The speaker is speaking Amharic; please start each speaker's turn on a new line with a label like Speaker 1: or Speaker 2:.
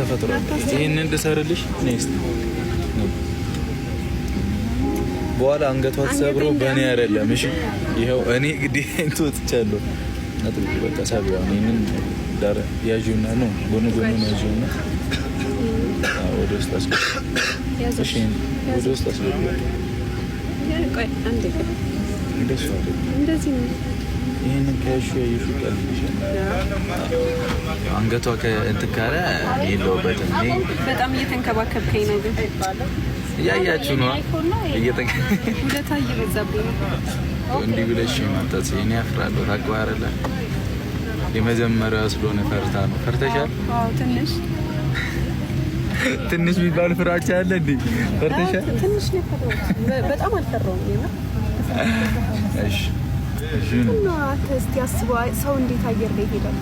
Speaker 1: ተፈጥሮ ይሄን እንድሰርልሽ ኔክስት በኋላ አንገቷ ተሰብሮ በእኔ አይደለም። እሺ ይሄው እኔ ግዴ እንትወጥቻለሁ ነጥብ በቃ ሳቢው እኔን ዳር ያዡና ነው ጎን ያዡና ወደ ውስጥ አስገባ። እሺ ወደ ውስጥ አስገባ።
Speaker 2: ቆይ አንዴ እንደዚህ ነው።
Speaker 1: ይሄንን ከያሹ ይሹቃል አንገቷ ከእንትካረ የለውበትም። እኔ
Speaker 2: በጣም እየተንከባከብከኝ ነው ግን
Speaker 1: ያያችሁ ነው
Speaker 2: ሁለታ እየበዛብኝ ነው።
Speaker 1: እንዲህ ብለሽ ማጣት እኔ አፍራለሁ። ታውቀዋለህ የመጀመሪያው ስለሆነ ፈርታ ነው። ፈርተሻል?
Speaker 2: አዎ
Speaker 1: ትንሽ ቢባል ፍራቻ አለ እንዴ? ፈርተሻል?
Speaker 2: ትንሽ ነው ፈራሁት። በጣም አልፈራሁም ነው።
Speaker 1: እሺ
Speaker 2: እና እስቲ አስበው ሰው እንዴት አየር ላይ ይሄዳል?